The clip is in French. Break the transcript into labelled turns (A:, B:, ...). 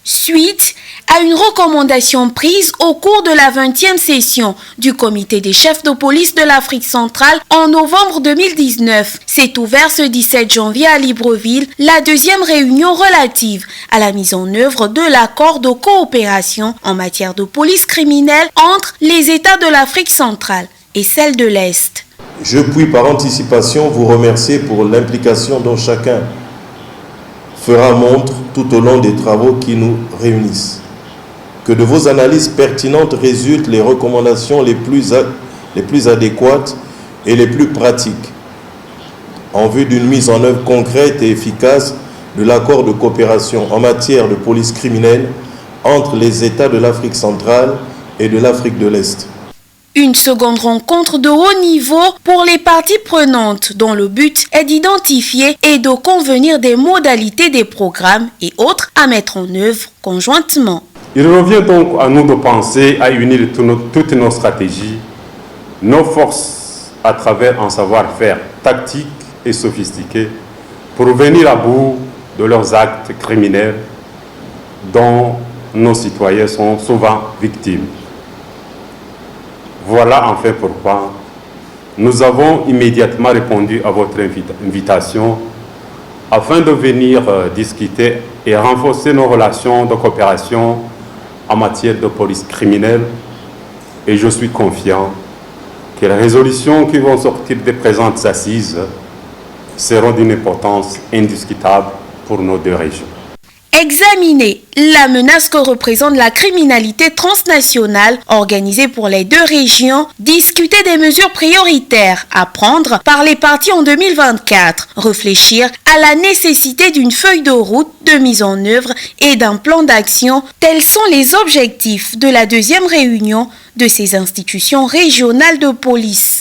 A: suite à une recommandation prise au cours de la 20e session du comité des chefs de police de l'Afrique centrale en novembre 2019. S'est ouvert ce 17 janvier à Libreville la deuxième réunion relative à la mise en œuvre de l'accord de coopération en matière de police criminelle entre les États de l'Afrique centrale et celle de l'Est.
B: Je puis par anticipation vous remercier pour l'implication dont chacun fera montre tout au long des travaux qui nous réunissent. Que de vos analyses pertinentes résultent les recommandations les plus adéquates et les plus pratiques en vue d'une mise en œuvre concrète et efficace de l'accord de coopération en matière de police criminelle entre les États de l'Afrique centrale et de l'Afrique de l'Est.
A: Une seconde rencontre de haut niveau pour les parties prenantes dont le but est d'identifier et de convenir des modalités des programmes et autres à mettre en œuvre conjointement.
C: Il revient donc à nous de penser à unir toutes nos stratégies, nos forces à travers un savoir-faire tactique et sophistiqué pour venir à bout de leurs actes criminels dont nos citoyens sont souvent victimes. Voilà en fait pourquoi nous avons immédiatement répondu à votre invitation afin de venir discuter et renforcer nos relations de coopération en matière de police criminelle. Et je suis confiant que les résolutions qui vont sortir des présentes assises seront d'une importance indiscutable pour nos deux régions.
A: Examiner la menace que représente la criminalité transnationale organisée pour les deux régions, discuter des mesures prioritaires à prendre par les parties en 2024, réfléchir à la nécessité d'une feuille de route de mise en œuvre et d'un plan d'action, tels sont les objectifs de la deuxième réunion de ces institutions régionales de police.